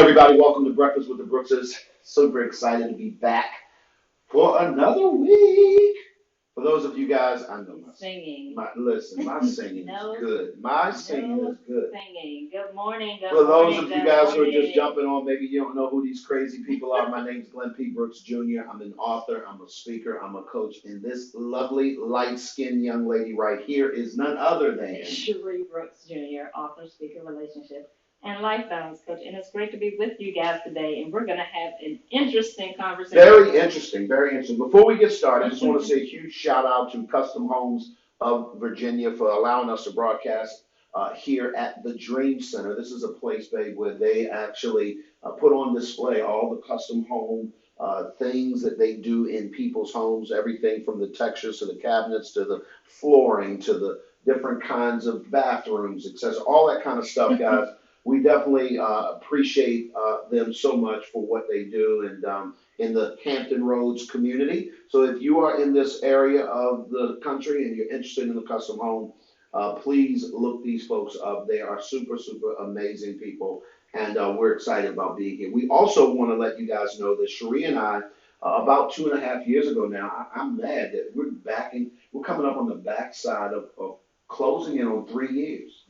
everybody? Welcome to Breakfast with the Brookses. Super excited to be back for another week. For those of you guys, I know Singing. my singing No, is good. My singing no is good. singing. Good morning, For good those morning, of you good guys who are just morning. jumping on, maybe you don't know who these crazy people are. My name's Glenn P. Brooks Jr. I'm an author, I'm a speaker, I'm a coach, and this lovely, light-skinned young lady right here is none other than Sheri Brooks Jr., author, speaker, relationship, and life balance coach. And it's great to be with you guys today. And we're going to have an interesting conversation. very interesting, very interesting. Before we get started, I just want to say a huge shout out to Custom Homes of Virginia for allowing us to broadcast here at the Dream Center. This is a place, babe, where they actually put on display all the custom home things that they do in people's homes, everything from the textures to the cabinets to the flooring to the different kinds of bathrooms, etc. All that kind of stuff, guys. We definitely appreciate them so much for what they do and in the Hampton Roads community. So if you are in this area of the country and you're interested in the custom home, please look these folks up. They are super, super amazing people, and we're excited about being here. We also want to let you guys know that Sheri and I, about 2.5 years ago now, I'm mad that we're coming up on the backside of closing in on 3 years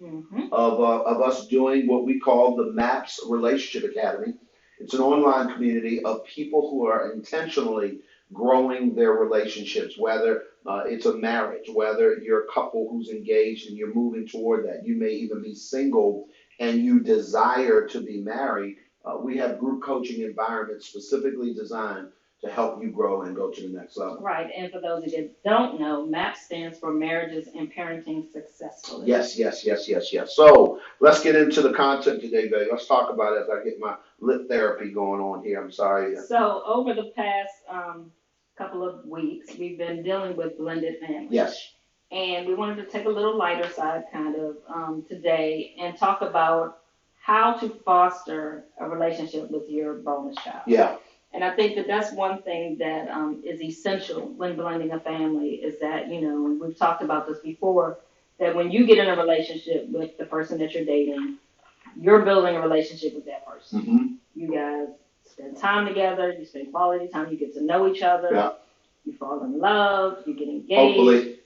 of us doing what we call the MAPS Relationship Academy. It's an online community of people who are intentionally growing their relationships, whether it's a marriage, whether you're a couple who's engaged and you're moving toward that. You may even be single and you desire to be married. We have group coaching environments specifically designed to help you grow and go to the next level. Right, and for those of you that don't know, MAP stands for Marriages and Parenting Successfully. Yes, yes, yes, yes, yes. So let's get into the content today, babe. Let's talk about it as I get my lip therapy going on here. I'm sorry. So over the past couple of weeks, we've been dealing with blended families. Yes. And we wanted to take a little lighter side kind of today and talk about how to foster a relationship with your bonus child. Yeah. And I think that that's one thing that is essential when blending a family is that, and we've talked about this before, that when you get in a relationship with the person that you're dating, you're building a relationship with that person. Mm-hmm. You guys spend time together, you spend quality time, you get to know each other, Yeah. you fall in love, you get engaged. Hopefully.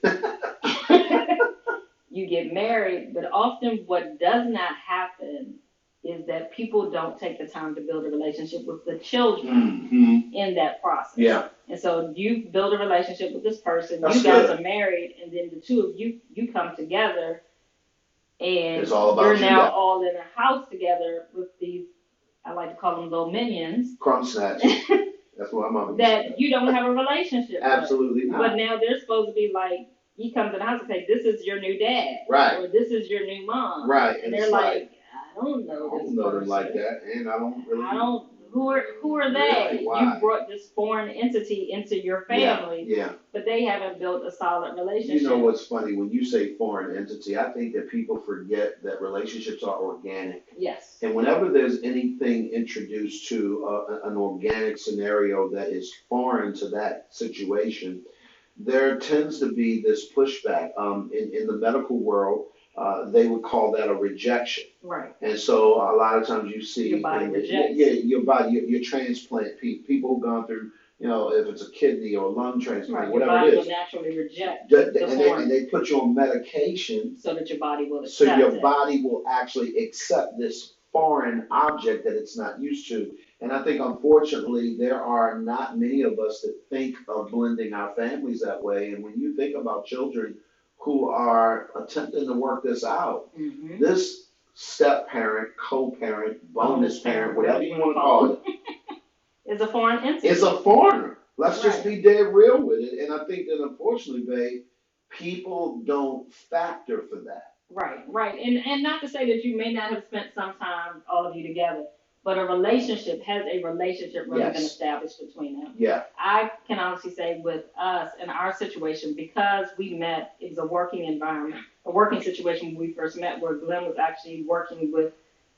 You get married, but often what does not happen is that people don't take the time to build a relationship with the children in that process. Yeah. And so you build a relationship with this person, That's you guys good. are married, and then the two of you come together and It's all about you're you now now. all in a house together with these, I like to call them little minions. Crumb snatchers. That's what my mama that you don't have a relationship Absolutely with. not. But now they're supposed to be like, he comes in the house and say, this is your new dad. Right. Or this is your new mom. Right. And they're like, I don't know I this don't know them person. like that, and I don't really. Who are they? Really? Why? You brought this foreign entity into your family, Yeah. but they haven't built a solid relationship. You know what's funny? When you say foreign entity, I think that people forget that relationships are organic. Yes. And whenever there's anything introduced to an organic scenario that is foreign to that situation, there tends to be this pushback. In the medical world, they would call that a rejection. Right. And so a lot of times you see your body rejects. Yeah, your body, your transplant, people who've gone through, if it's a kidney or a lung transplant, right. whatever your body it is. will naturally reject And they put you on medication so that your body will accept so your body will actually accept this foreign object that it's not used to. And I think unfortunately there are not many of us that think of blending our families that way. And when you think about children who are attempting to work this out, this step parent, co-parent, bonus parent, whatever you want to call it, is a foreign entity. It's a foreigner. Let's just be dead real with it. And I think that unfortunately, babe, people don't factor for that. Right. And not to say that you may not have spent some time, all of you together, but a relationship has a relationship really been established between them. Yeah. I can honestly say with us in our situation, because we met, it was a working environment, a working situation when we first met, where Glenn was actually working with,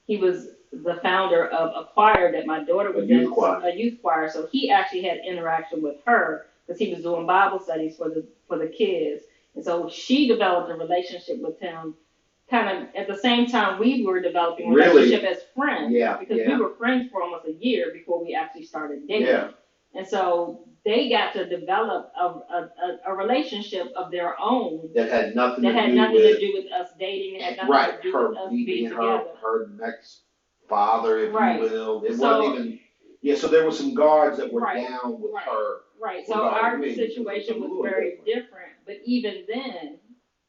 he was the founder of a choir that my daughter was in, a youth choir. So he actually had interaction with her because he was doing Bible studies for the kids. And so she developed a relationship with him kind of at the same time we were developing a Really? relationship as friends. Yeah, Because yeah. we were friends for almost a year before we actually started dating. Yeah. And so they got to develop a relationship of their own That had nothing that to had do nothing with to do with us dating. It had nothing right, to do her with us me being being her together. her next father, if Right. you will. It So- wasn't even yeah, so there were some guards that were Right, down with right. her. Right. So regarding our me. situation It was a little very different. But even then,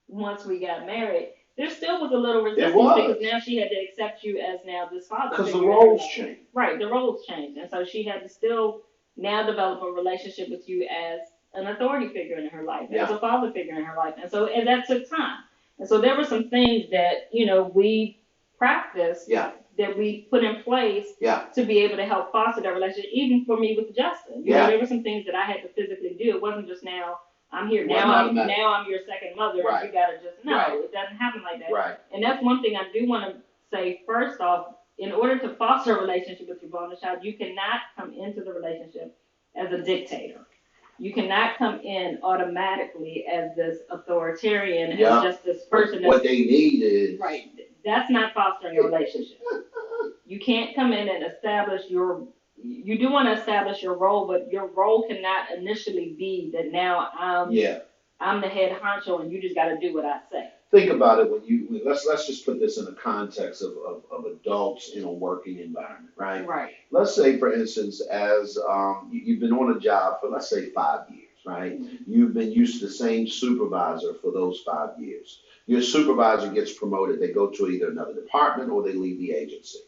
once we got married, there still was a little resistance because now she had to accept you as now this father. Because the figure in her roles life. changed. Right, the roles changed. And so she had to still now develop a relationship with you as an authority figure in her life, as a father figure in her life. And so and that took time. And so there were some things that, we practiced that we put in place to be able to help foster that relationship, even for me with Justin. You know, there were some things that I had to physically do. It wasn't just now I'm here, now I'm your second mother, and you gotta just it doesn't happen like that. Right. And that's one thing I do want to say first off, in order to foster a relationship with your bonus child, you cannot come into the relationship as a dictator. You cannot come in automatically as this authoritarian, as just this person. What they need is right. That's not fostering a relationship. You can't come in and establish you do want to establish your role, but your role cannot initially be that now I'm the head honcho and you just got to do what I say. Think about it let's just put this in the context of adults in a working environment, right? Right. Let's say, for instance, as you've been on a job for, let's say, 5 years, right? Mm-hmm. You've been used to the same supervisor for those 5 years. Your supervisor gets promoted. They go to either another department or they leave the agency.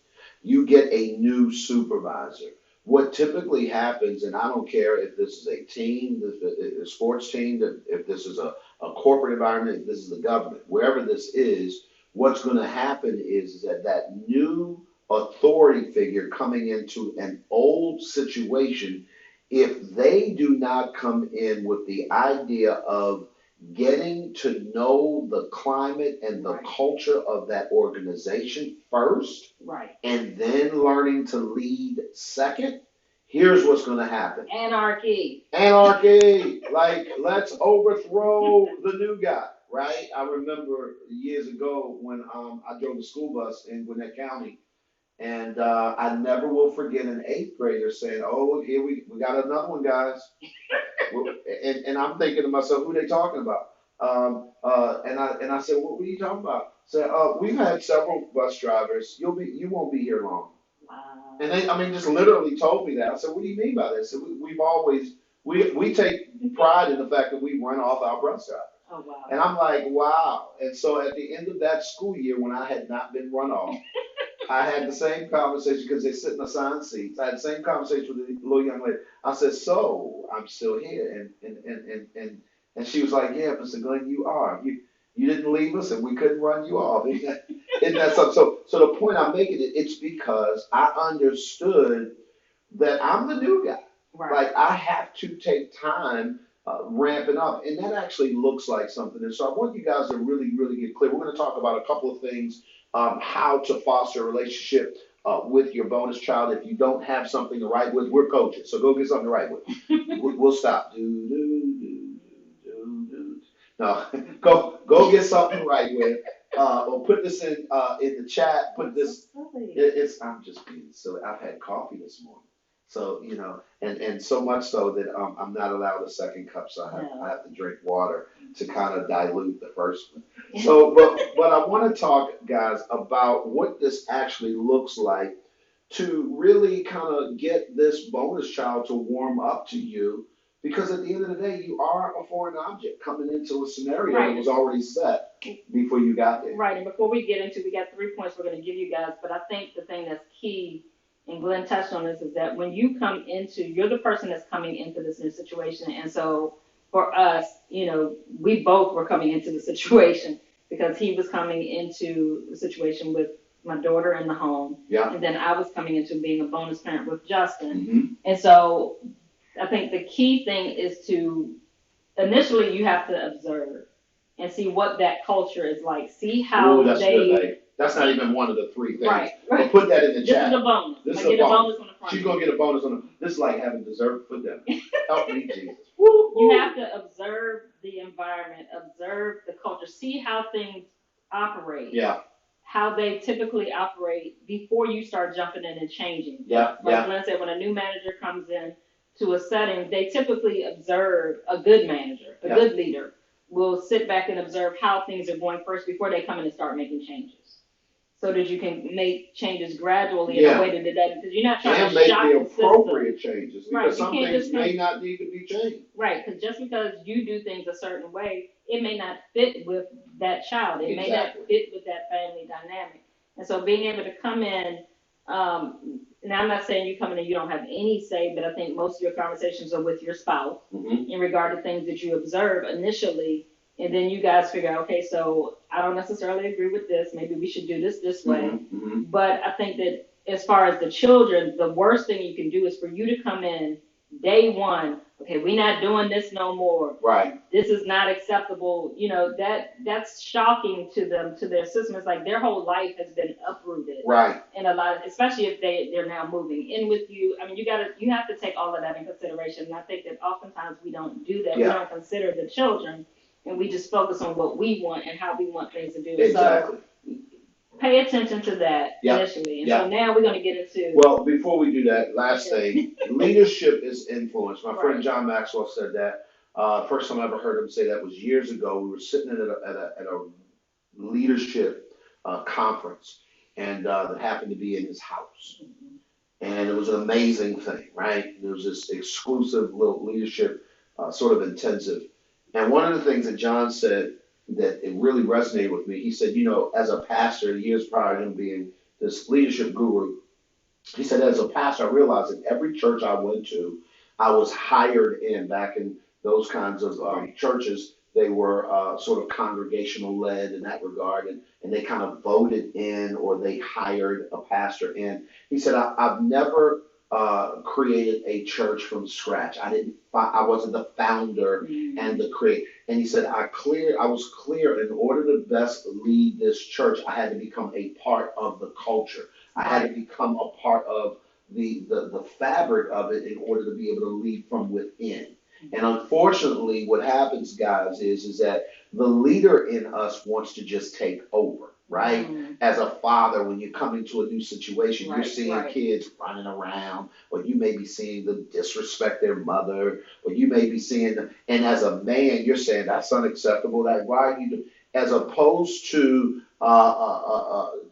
You get a new supervisor. What typically happens, and I don't care if this is a team, a sports team, if this is a corporate environment, if this is the government, wherever this is, what's going to happen is that new authority figure coming into an old situation, if they do not come in with the idea of getting to know the climate and the culture of that organization first, and then learning to lead second, here's what's going to happen. Anarchy. Like, let's overthrow the new guy, right? I remember years ago when I drove the school bus in Gwinnett County, and I never will forget an 8th grader saying, "Oh, here we got another one, guys." and I'm thinking to myself, who are they talking about? And I said, what are you talking about? Said, we've had several bus drivers. You won't be here long. Wow. And they, just literally told me that. I said, what do you mean by this? So we've always we take pride in the fact that we run off our bus drivers. Oh, wow. And I'm like, wow. And so at the end of that school year, when I had not been run off, I had the same conversation because they sit in assigned seats. I had the same conversation with the little young lady. I said, so I'm still here. And she was like, yeah, Mr. Glenn, you are. You didn't leave us and we couldn't run you off. Isn't that something? So the point I'm making, it's because I understood that I'm the new guy. Right. Like, I have to take time ramping up. And that actually looks like something. And so I want you guys to really, really get clear. We're going to talk about a couple of things, how to foster a relationship with your bonus child. If you don't have something to write with, we're coaches. So go get something to write with. We'll stop. No, go get something to write with. Or put this in the chat. Put this. I'm just being silly. I've had coffee this morning. So, and so much so that I'm not allowed a second cup, so I have to drink water to kind of dilute the first one. So, but I want to talk, guys, about what this actually looks like to really kind of get this bonus child to warm up to you, because at the end of the day, you are a foreign object coming into a scenario that was already set before you got there. Right, and before we get into, we got 3 points we're going to give you guys, but I think the thing that's key, and Glenn touched on this, is that when you come into, you're the person that's coming into this new situation. And so for us, we both were coming into the situation because he was coming into the situation with my daughter in the home. Yeah. And then I was coming into being a bonus parent with Justin. Mm-hmm. And so I think the key thing is to, initially you have to observe and see what that culture is like. See how that's good, babe. That's not even one of the 3 things. Right. But put that in the chat. This is a bonus. This is a bonus on the front. She's going to get a bonus on the. This is like having dessert for dinner. Help me, Jesus. You have to observe the environment, observe the culture, see how things operate. Yeah. How they typically operate before you start jumping in and changing. Yeah. Like Glenn said, when a new manager comes in to a setting, they typically observe a good manager, a good leader will sit back and observe how things are going first before they come in and start making changes. So that you can make changes gradually in a way that because you're not trying to shock the system. Appropriate changes, because some things just may not need to be changed. Right, because just because you do things a certain way, it may not fit with that child. It may not fit with that family dynamic. And so being able to come in, now I'm not saying you come in and you don't have any say, but I think most of your conversations are with your spouse in regard to things that you observe initially. And then you guys figure out, okay, so I don't necessarily agree with this. Maybe we should do this way. But I think that as far as the children, the worst thing you can do is for you to come in day one. Okay, we're not doing this no more. Right. This is not acceptable. You know, that's shocking to them, to their system. It's like their whole life has been uprooted. Right. And a lot of, especially if they're now moving in with you. I mean, you have to take all of that in consideration. And I think that oftentimes we don't do that. We don't consider the children. And we just focus on what we want and how we want things to do. Exactly. So pay attention to that initially. And so now we're going to get into. Well, before we do that, last thing, leadership is influence. My friend John Maxwell said that. First time I ever heard him say that was years ago. We were sitting at a leadership conference, and that happened to be in his house. And it was an amazing thing, right? There was this exclusive little leadership sort of intensive. And one of the things that John said that it really resonated with me, he said, you know, as a pastor, years prior to him being this leadership guru, he said, as a pastor, I realized that every church I went to, I was hired in. Back in those kinds of churches, they were sort of congregational led in that regard, and they kind of voted in or they hired a pastor in. He said, I've never created a church from scratch. I wasn't the founder and the creator. And he said, I was clear in order to best lead this church, I had to become a part of the culture. I had to become a part of the fabric of it in order to be able to lead from within. And unfortunately, what happens, guys, is that the leader in us wants to just take over. Right? As a father, when you come into a new situation, you're seeing kids running around, or you may be seeing them disrespect their mother, or you may be seeing them, and as a man, you're saying that's unacceptable. That why are you do? As opposed to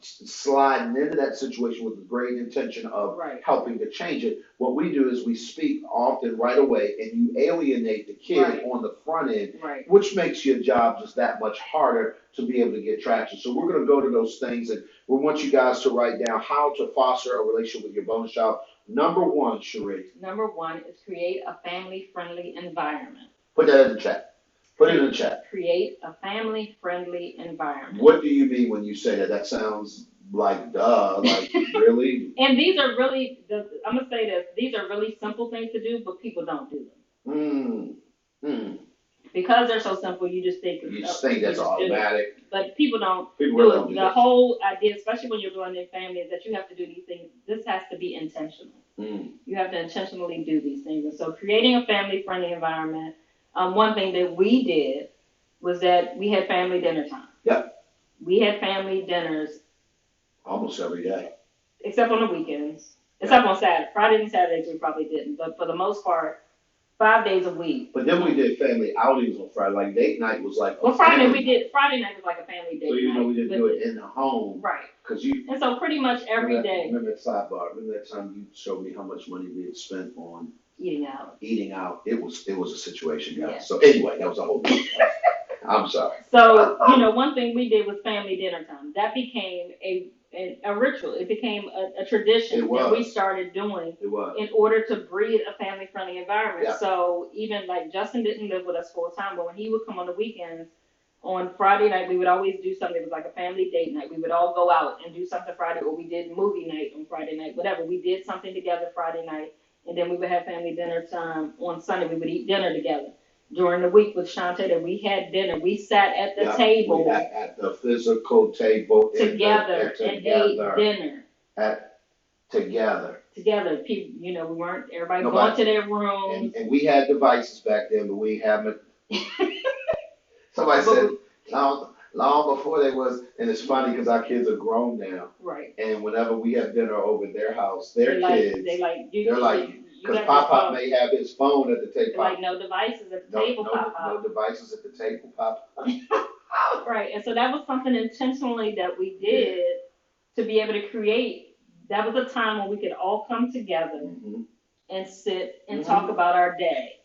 sliding into that situation with the great intention of helping to change it. What we do is we speak often right away, and you alienate the kid on the front end, which makes your job just that much harder to be able to get traction. So we're going to go to those things, and we want you guys to write down how to foster a relationship with your bonus child. Number one, Sheri. Number one is create a family-friendly environment. Put that in the chat. Put it in the chat. Create a family-friendly environment. What do you mean when you say that? That sounds like duh, like really? And these are really, I'm going to say this, these are really simple things to do, but people don't do them. Because they're so simple, you just think that's automatic. But people don't do it. The whole idea, especially when you're blending family, is that you have to do these things. This has to be intentional. You have to intentionally do these things. And so creating a family-friendly environment, one thing that we did was that we had family dinner time. Yep. We had family dinners. Almost every day. Except on the weekends. Except on Saturday. Fridays and Saturdays we probably didn't. But for the most part, 5 days a week. But then we did family outings on Friday. Like date night was like Friday night was like a family date night. So even though we didn't do it in the home. Right. And so pretty much every day. Remember that sidebar. Remember that time you showed me how much money we had spent on eating out. It was a situation, guys. Yeah. So anyway, that was a whole thing. I'm sorry. So, one thing we did was family dinner time. That became a ritual. It became a tradition that we started doing in order to breed a family-friendly environment. Yeah. So even like Justin didn't live with us full time, but when he would come on the weekends, on Friday night, we would always do something. It was like a family date night. We would all go out and do something Friday, or we did movie night on Friday night, whatever. We did something together Friday night, and then we would have family dinner time on Sunday. We would eat dinner together. During the week with Shantae, we had dinner. We sat at the table. At the physical table. Together and ate dinner. Together. People, we weren't, everybody going to their rooms. And we had devices back then, but we haven't. Somebody said, long before they was, and it's funny because our kids are grown now, Right. and whenever we have dinner over at their house, their kids, They're like, you because got Pop your Pop phone. may have his phone at the table. They're like, no devices at the table, Pop No Pop. devices at the table, Pop Pop. Right, and so that was something intentionally that we did to be able to create. That was a time when we could all come together and sit and talk about our day,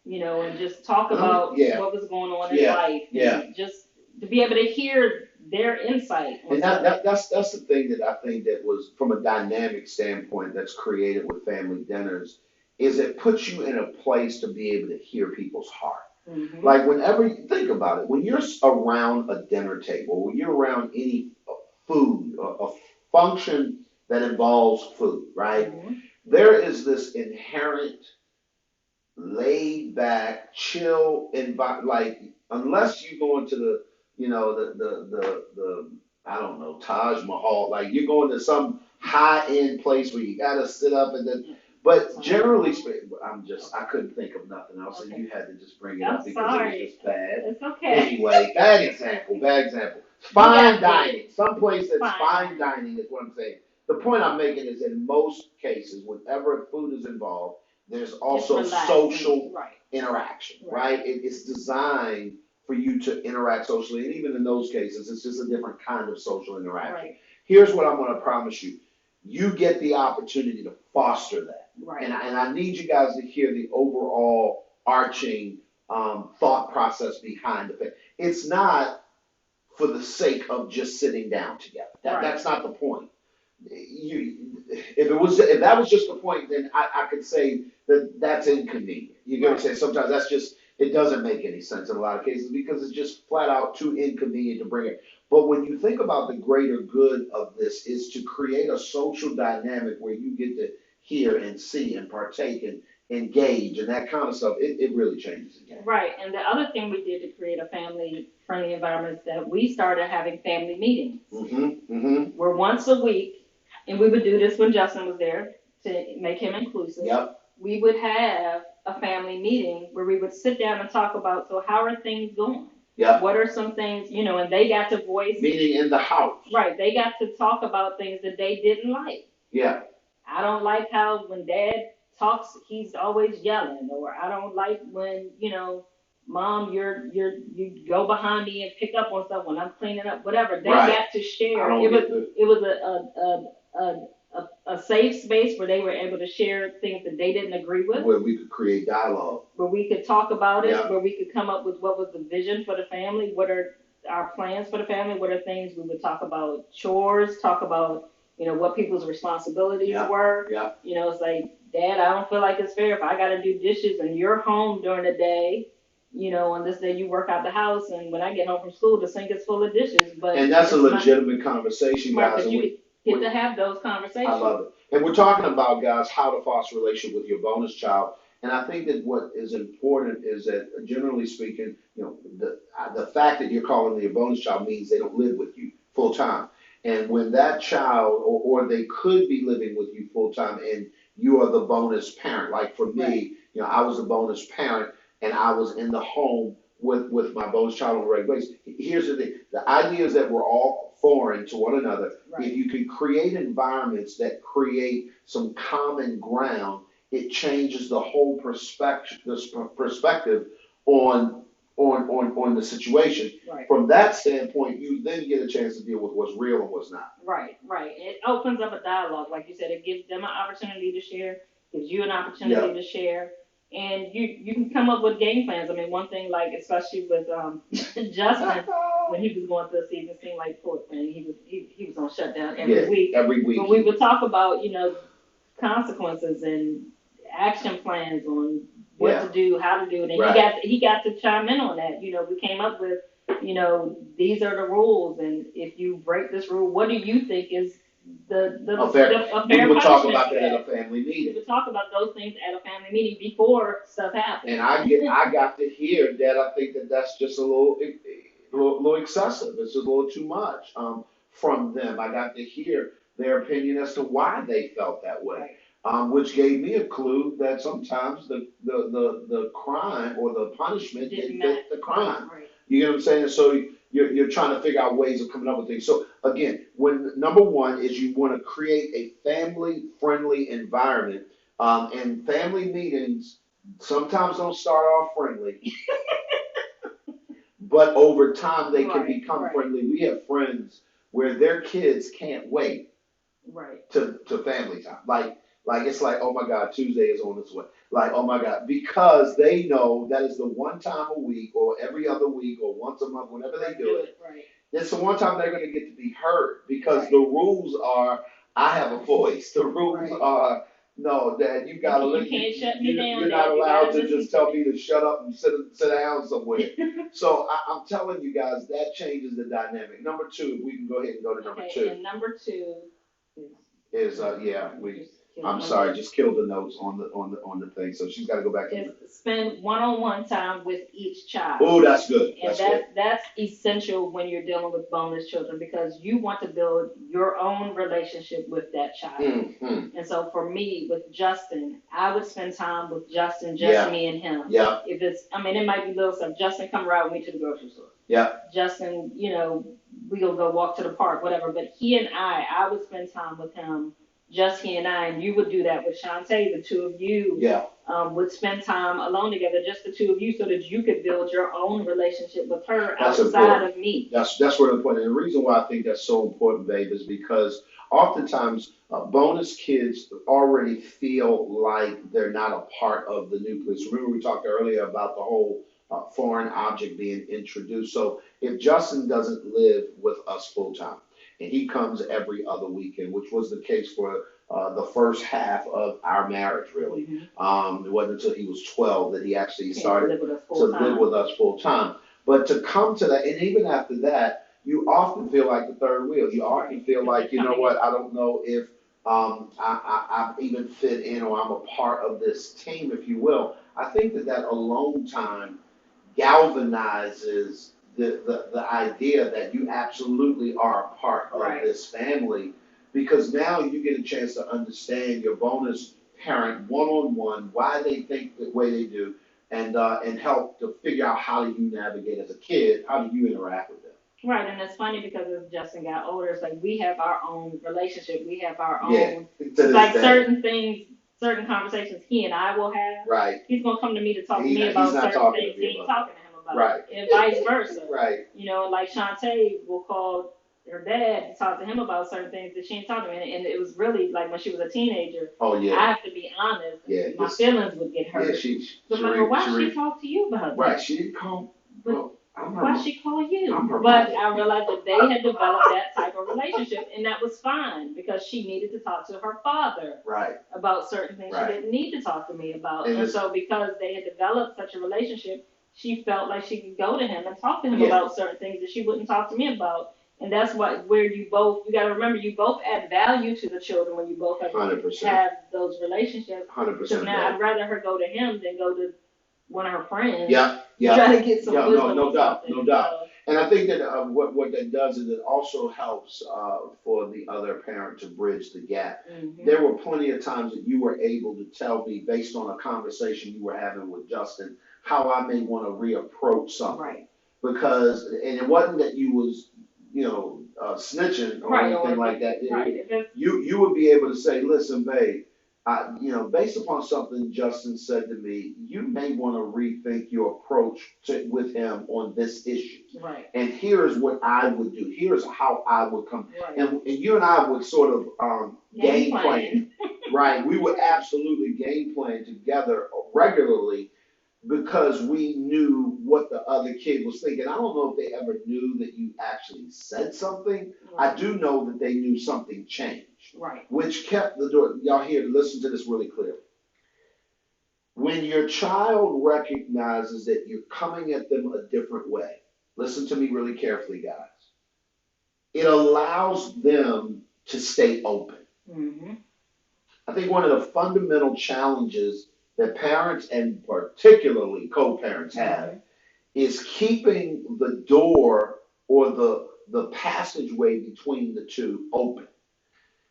and just talk about what was going on in life, and just to be able to hear their insight. And that's the thing that I think that was from a dynamic standpoint that's created with family dinners, is it puts you in a place to be able to hear people's heart. Like whenever you think about it, when you're around a dinner table, when you're around any food, a function that involves food, right? There is this inherent laid back, chill like unless you go into the, the I don't know, Taj Mahal, like you're going to some high end place where you gotta sit up and then. But generally speaking, I couldn't think of nothing else, and you had to just bring it up because it was just bad. It's okay. Anyway, bad example. Fine dining. Some place that's fine dining is what I'm saying. The point I'm making is in most cases, whenever food is involved, there's also social interaction, right? It's designed for you to interact socially, and even in those cases, it's just a different kind of social interaction. Right. Here's what I'm going to promise you. You get the opportunity to foster that. Right. And I need you guys to hear the overall arching thought process behind it. It's not for the sake of just sitting down together. That's not the point. If that was just the point, then I could say that's inconvenient. You're going to say sometimes it doesn't make any sense in a lot of cases because it's just flat out too inconvenient to bring it. But when you think about the greater good of this is to create a social dynamic where you get to hear and see and partake and engage and that kind of stuff, it really changes the game. Right. And the other thing we did to create a family friendly environment is that we started having family meetings. Where once a week, and we would do this when Justin was there to make him inclusive. Yep. We would have a family meeting where we would sit down and talk about, so how are things going? Yeah. What are some things, and they got to voice. Meeting in the house. Right. They got to talk about things that they didn't like. Yeah. I don't like how when Dad talks, he's always yelling, or I don't like when, Mom, you go behind me and pick up on stuff when I'm cleaning up, whatever. They got to share. It was a safe space where they were able to share things that they didn't agree with. Where we could create dialogue. Where we could talk about it, where we could come up with what was the vision for the family, what are our plans for the family, what are things we would talk about, chores, talk about, what people's responsibilities were. Yeah. It's like, Dad, I don't feel like it's fair if I got to do dishes and you're home during the day. On this day you work out the house, and when I get home from school, the sink is full of dishes. And that's a legitimate conversation, guys. But you get to have those conversations. I love it. And we're talking about, guys, how to foster a relationship with your bonus child. And I think that what is important is that, generally speaking, the fact that you're calling them your bonus child means they don't live with you full time. And when that child, or they could be living with you full time, and you are the bonus parent. Like for me, I was a bonus parent, and I was in the home with my bonus child on a regular basis. Here's the thing. The idea is that we're all foreign to one another. Right. If you can create environments that create some common ground, it changes the whole perspective on the situation. Right. From that standpoint, you then get a chance to deal with what's real and what's not. Right. It opens up a dialogue. Like you said, it gives them an opportunity to share, gives you an opportunity to share. And you can come up with game plans. I mean, one thing, like, especially with Justin, when he was going through the season, it seemed like, poor thing, he was on shutdown every week. Every week. But we would talk about, consequences and action plans on what to do, how to do it. And he got to chime in on that. We came up with, these are the rules, and if you break this rule, what do you think is a fair we would talk about that at a family meeting. We would talk about those things at a family meeting before stuff happens. And I got to hear that. I think that's just a little excessive. It's just a little too much from them. I got to hear their opinion as to why they felt that way, which gave me a clue that sometimes the crime or the punishment didn't fit the crime. Right. You know what I'm saying? So you're trying to figure out ways of coming up with things. So again, when number one is you want to create a family friendly environment, and family meetings sometimes don't start off friendly, but over time they can Right, become right, friendly. We have friends where their kids can't wait right, to family time. Like it's like, oh my God, Tuesday is on its way. Like, oh my God, because they know that is the one time a week or every other week or once a month, whenever they right, do do it, it, right, it's the one time they're going to get to be heard because right, the rules are I have a voice. The rules right. are no, Dad, you gotta You let can't shut me down, you're not Dad. You allowed gotta to listen just to tell me. me to shut up and sit down somewhere. So I'm telling you guys that changes the dynamic. Number two, we can go ahead and go to number Okay, two. and number two is Is yeah, you we just killed I'm my sorry, notes. just killed the notes on the thing. So she's got to go back to. Is spend one-on-one time with each child. Oh, that's good. And That's good. that's essential when you're dealing with boneless children because you want to build your own relationship with that child. Mm-hmm. And so for me, with Justin, I would spend time with Justin, just Yeah. me and him. Yeah. If it's, I mean, it might be little stuff. Justin, come ride with me to the grocery store. Yeah. Justin, we'll go walk to the park, whatever. But he and I would spend time with him, just he and I, and you would do that with Shantae, the two of you. Yeah. Would spend time alone together, just the two of you, so that you could build your own relationship with her That's outside important. of me. That's really important. And the reason why I think that's so important, babe, is because oftentimes bonus kids already feel like they're not a part of the nucleus. Remember, we talked earlier about the whole foreign object being introduced. So if Justin doesn't live with us full time, and he comes every other weekend, which was the case for the first half of our marriage, really. It wasn't until he was 12 that he actually started to live with us full time. But to come to that, and even after that, you often feel like the third wheel. You often feel like, you know what, I don't know if I even fit in or I'm a part of this team, if you will. I think that alone time galvanizes the idea that you absolutely are a part of Right. this family because now you get a chance to understand your bonus parent one on one, why they think the way they do, and help to figure out how do you navigate as a kid, how do you interact with them. Right, and it's funny because as Justin got older, it's like we have our own relationship, we have our Yeah, own. to It's this like day. certain things, certain conversations he and I will have. Right. He's gonna come to me to talk to He's me not about certain talking things to me he ain't about talking to him about. Right. And vice versa. Right. Like Shantae will call her dad to talk to him about certain things that she ain't talking to him. And it was really like when she was a teenager. Oh yeah. I have to be honest. Yeah. My feelings would get hurt. Yeah, So I'm like, why she talk to you about that? Right. She didn't call. But I'm her why mom. she call you? I'm her But mother. I realized that they had developed that type of relationship, and that was fine because she needed to talk to her father Right. about certain things Right. she didn't need to talk to me about. And And it's- so because they had developed such a relationship, she felt like she could go to him and talk to him Yeah. about certain things that she wouldn't talk to me about. And that's where you gotta remember, you both add value to the children when you both 100%. have those relationships. 100%. Because now I'd rather her go to him than go to one of her friends. Yeah. Yeah. Try to get some Yeah, wisdom. no or doubt, something. no doubt. And I think that what that does is it also helps for the other parent to bridge the gap. Mhm. There were plenty of times that you were able to tell me, based on a conversation you were having with Justin, how I may want to reapproach something. Right. Because, and it wasn't that you was, snitching or Right, anything or- like that. Right. You would be able to say, listen, babe, based upon something Justin said to me, you may want to rethink your approach with him on this issue. Right. And here's what I would do. Here's how I would come. Right. And you and I would sort of game plan. Right. We would absolutely game plan together regularly because we knew what the other kid was thinking. I don't know if they ever knew that you actually said something. Right. I do know that they knew something changed. Right. Which kept the door. Y'all here, listen to this really clearly. When your child recognizes that you're coming at them a different way, listen to me really carefully, guys. It allows them to stay open. Mm-hmm. I think one of the fundamental challenges that parents and particularly co-parents have is keeping the door or the passageway between the two open.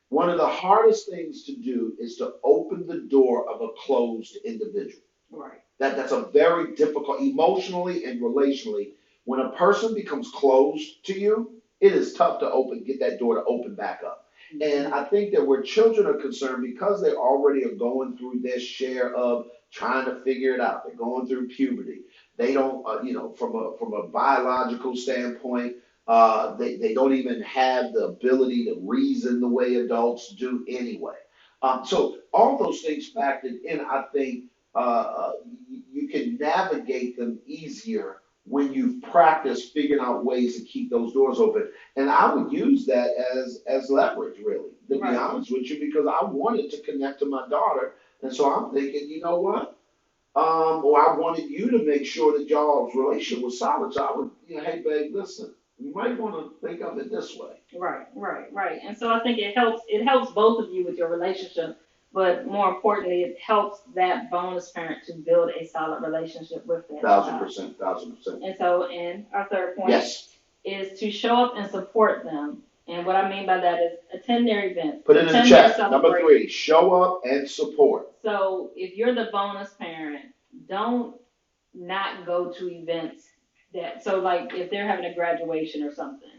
One of the hardest things to do is to open the door of a closed individual. Right. That's a very difficult, emotionally and relationally, When a person becomes closed to you, it is tough to get that door to open back up. And I think that where children are concerned, because they already are going through their share of trying to figure it out, they're going through puberty. They don't, from a biological standpoint, they don't even have the ability to reason the way adults do anyway. So all those things factored in, I think you can navigate them easier when you've practiced figuring out ways to keep those doors open. And I would use that as leverage, really, to be honest with you, because I wanted to connect to my daughter. And so I'm thinking, you know what? Or I wanted you to make sure that y'all's relationship was solid. So I would, hey, babe, listen, you might want to think of it this way. Right. And so I think it helps both of you with your relationship, but more importantly, it helps that bonus parent to build a solid relationship with that child. 1,000%. And our third point Yes. is to show up and support them. And what I mean by that is attend their events. Put it in the chat. Number 3, show up and support. So if you're the bonus parent, don't not go to events so like if they're having a graduation or something,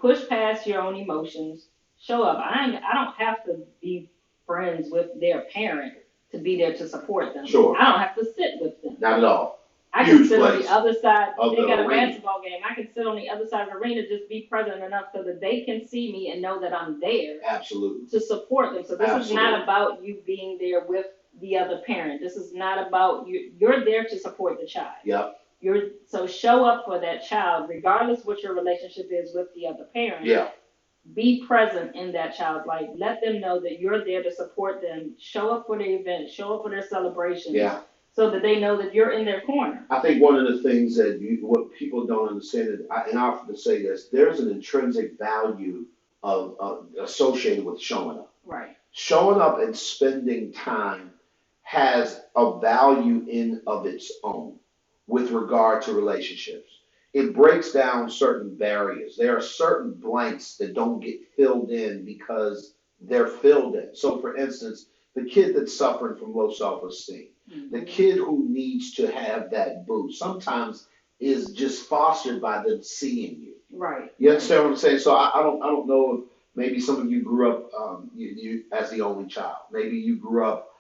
push past your own emotions, show up. I don't have to be friends with their parent to be there to support them. Sure. I don't have to sit with them. Not at all. I can sit on the other side. They got a basketball game. I can sit on the other side of the arena, just be present enough so that they can see me and know that I'm there. Absolutely. To support them. So this is not about you being there with the other parent. This is not about you. You're there to support the child. Yep. So show up for that child, regardless what your relationship is with the other parent. Yeah. Be present in that child's life. Let them know that you're there to support them. Show up for their events. Show up for their celebrations. Yeah. So that they know that you're in their corner. I think one of the things that what people don't understand is, and I often say this, there's an intrinsic value associated with showing up. Right. Showing up and spending time has a value in of its own with regard to relationships. It breaks down certain barriers. There are certain blanks that don't get filled in because they're filled in. So, for instance, the kid that's suffering from low self-esteem, the kid who needs to have that boost, sometimes is just fostered by them seeing you. Right. You understand what I'm saying? So I don't know if maybe some of you grew up you as the only child. Maybe you grew up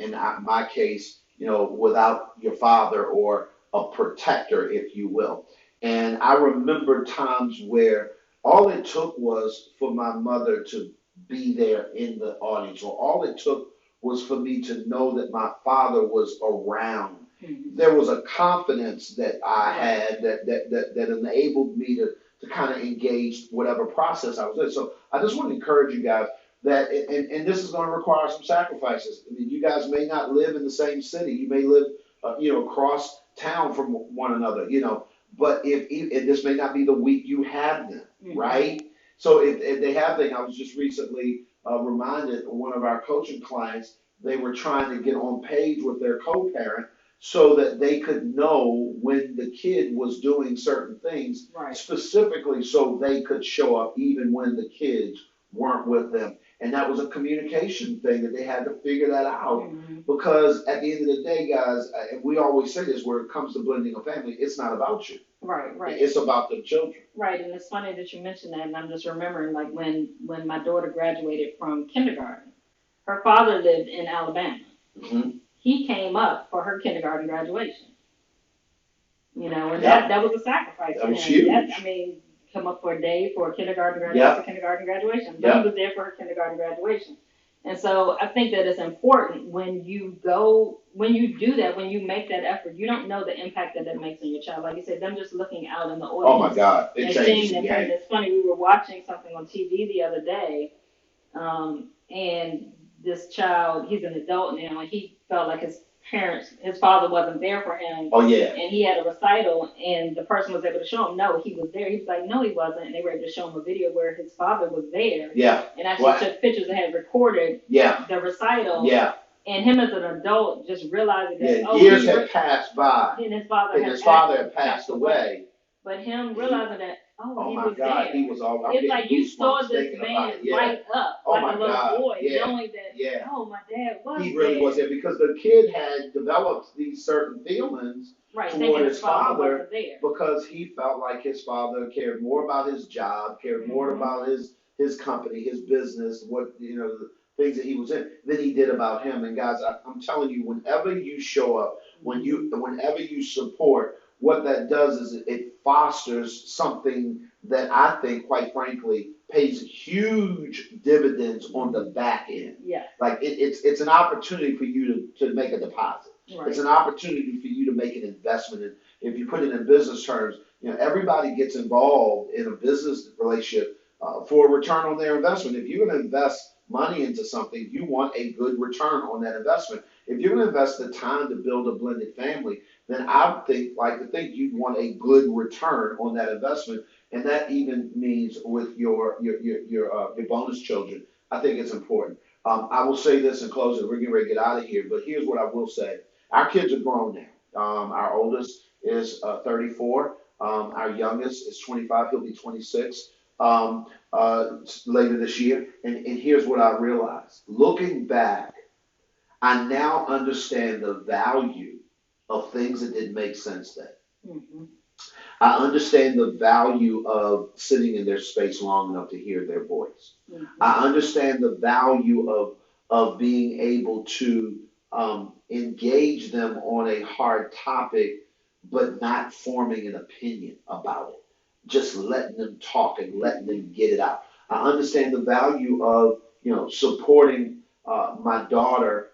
in my case, without your father or a protector, if you will. And I remember times where all it took was for my mother to be there in the audience, or all it took was for me to know that my father was around. Mm-hmm. There was a confidence that I had that enabled me to kind of engage whatever process I was in. So I just want to encourage you guys that, and this is going to require some sacrifices. I mean, you guys may not live in the same city. You may live, across town from one another, but if this may not be the week you have them, mm-hmm. right? So if they have things, I was just recently reminded one of our coaching clients, they were trying to get on page with their co-parent so that they could know when the kid was doing certain things, right. Specifically so they could show up even when the kids weren't with them. And that was a communication thing that they had to figure that out, mm-hmm. because at the end of the day, guys, and we always say this, where it comes to blending a family, it's not about you. Right. It's about the children. Right, and it's funny that you mentioned that, and I'm just remembering, like, when my daughter graduated from kindergarten, her father lived in Alabama. Mm-hmm. He came up for her kindergarten graduation. And that was a sacrifice for him. Huge. Come up for a day for a kindergarten graduation. But he was there for her kindergarten graduation. And so I think that it's important when you do that, when you make that effort, you don't know the impact that makes on your child. Like you said, them just looking out in the audience. Oh my God, it changes the game. It's funny, we were watching something on TV the other day, and this child, he's an adult now, and he felt like his father wasn't there for him. Oh yeah. And he had a recital, and the person was able to show him, no, he was there. He was like, no, he wasn't. And they were able to show him a video where his father was there. Yeah. And actually took pictures and had recorded the recital. Yeah. And him as an adult just realizing that years had passed by. And his father had passed away. But him realizing that Oh, Oh he my was God, there. he was all. I'm It's getting like you saw goosebumps this thinking about man it. Yeah. light up Oh like my a little God. boy, Yeah. knowing that, Yeah. oh, my dad was He really was there. there because the kid had developed these certain feelings Right, toward thinking his his father father wasn't there. because he felt like his father cared more about his job, cared more Hmm. about his company, his business, what the things that he was in than he did about him. And guys, I'm telling you, whenever you show up, whenever you support, what that does is it fosters something that I think, quite frankly, pays huge dividends on the back end. Yeah. Like it's an opportunity for you to make a deposit. Right. It's an opportunity for you to make an investment. And if you put it in business terms, everybody gets involved in a business relationship for a return on their investment. If you're going to invest money into something, you want a good return on that investment. If you're going to invest the time to build a blended family, then I like to think you'd want a good return on that investment, and that even means with your bonus children. I think it's important. I will say this in closing. We're getting ready to get out of here, but here's what I will say. Our kids are grown now. Our oldest is 34. Our youngest is 25. He'll be 26 later this year. And here's what I realized. Looking back, I now understand the value of things that didn't make sense then. Hmm. I understand the value of sitting in their space long enough to hear their voice. Hmm. I understand the value of being able to engage them on a hard topic, but not forming an opinion about it. Just letting them talk and letting them get it out. I understand the value of supporting my daughter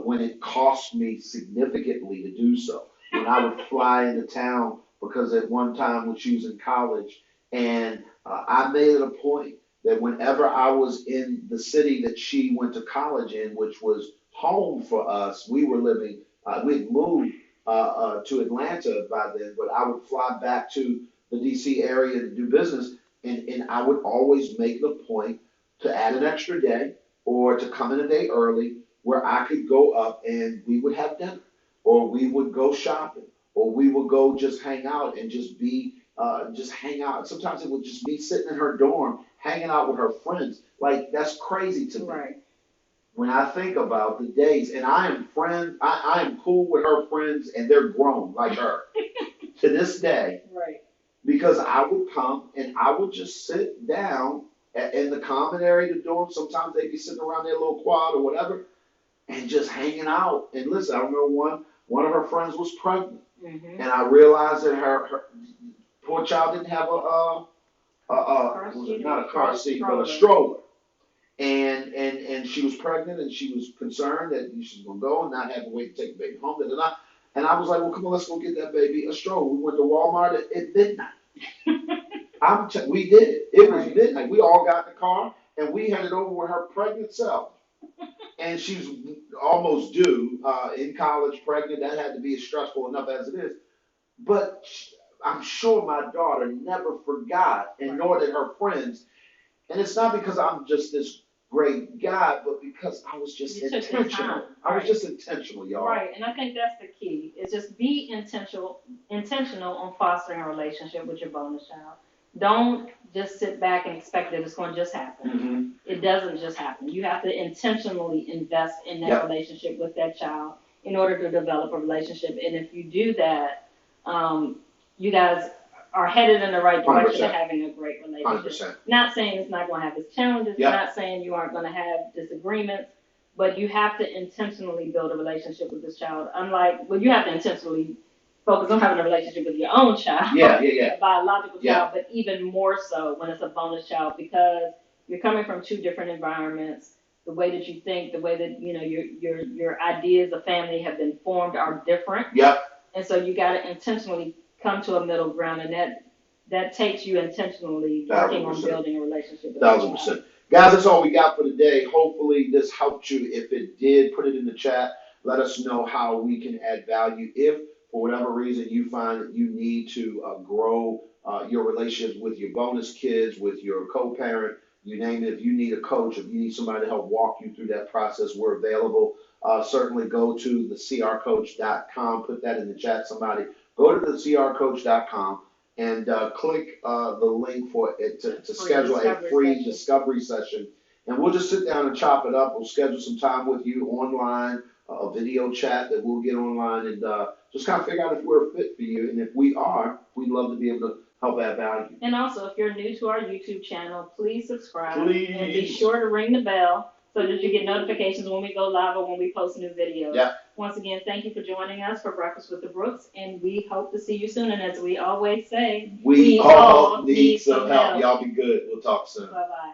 when it cost me significantly to do so. When I would fly into town because at one time when she was in college, and I made it a point that whenever I was in the city that she went to college in, which was home for us, we were living, we'd moved to Atlanta by then, but I would fly back to the DC area to do business, and I would always make the point to add an extra day or to come in a day early where I could go up and we would have dinner or we would go shopping or we would go just hang out and just hang out. Sometimes it would just be sitting in her dorm, hanging out with her friends. Like that's crazy to me. Right. When I think about the days, and I am cool with her friends, and they're grown like her to this day. Right. Because I would come and I would just sit down in the common area of the dorm. Sometimes they'd be sitting around their little quad or whatever, and just hanging out. And listen, I remember one of her friends was pregnant, Hmm. and I realized that her poor child didn't have not a car seat, but a stroller. And she was pregnant, and she was concerned that she was gonna go and not have to wait to take the baby home. And I was like, well, come on, let's go get that baby a stroller. We went to Walmart at midnight. We did it. It was midnight. We all got in the car and we headed over with her pregnant self. And she's almost due in college, pregnant. That had to be stressful enough as it is. But I'm sure my daughter never forgot, and nor did her friends. And it's not because I'm just this great guy, but because I was just intentional. I was just intentional, y'all. Right, and I think that's the key. Is just be intentional on fostering a relationship with your bonus child. Don't just sit back and expect that it's going to just happen. Mm-hmm. It doesn't just happen. You have to intentionally invest in that relationship with that child in order to develop a relationship. And if you do that, you guys are headed in the right direction 100%. of having a great relationship. 100%. Not saying it's not going to have its challenges. Yep. Not saying you aren't going to have disagreements. But you have to intentionally build a relationship with this child. You have to intentionally focus on having a relationship with your own child. Yeah. Biological child, but even more so when it's a bonus child because you're coming from two different environments. The way that you think, the way that your ideas of family have been formed are different. Yep. And so you got to intentionally come to a middle ground, and that takes you intentionally working on building a relationship with 1,000%. Guys, that's all we got for today. Hopefully this helped you. If it did, put it in the chat. Let us know how we can add value. If for whatever reason you find that you need to grow your relationships with your bonus kids, with your co-parent, you name it. If you need a coach, if you need somebody to help walk you through that process, we're available. Certainly go to thecrcoach.com. Put that in the chat, somebody. Go to thecrcoach.com and click the link for it to Free schedule a discovery free session. discovery session. And we'll just sit down and chop it up. We'll schedule some time with you online, a video chat that we'll get online, and just kind of figure out if we're a fit for you. And if we are, we'd love to be able to help add value. And also, if you're new to our YouTube channel, please subscribe. Please. And be sure to ring the bell so that you get notifications when we go live or when we post new videos. Yeah. Once again, thank you for joining us for Breakfast with the Brooks, and we hope to see you soon. And as we always say, We all need some help. Y'all be good. We'll talk soon. Bye-bye.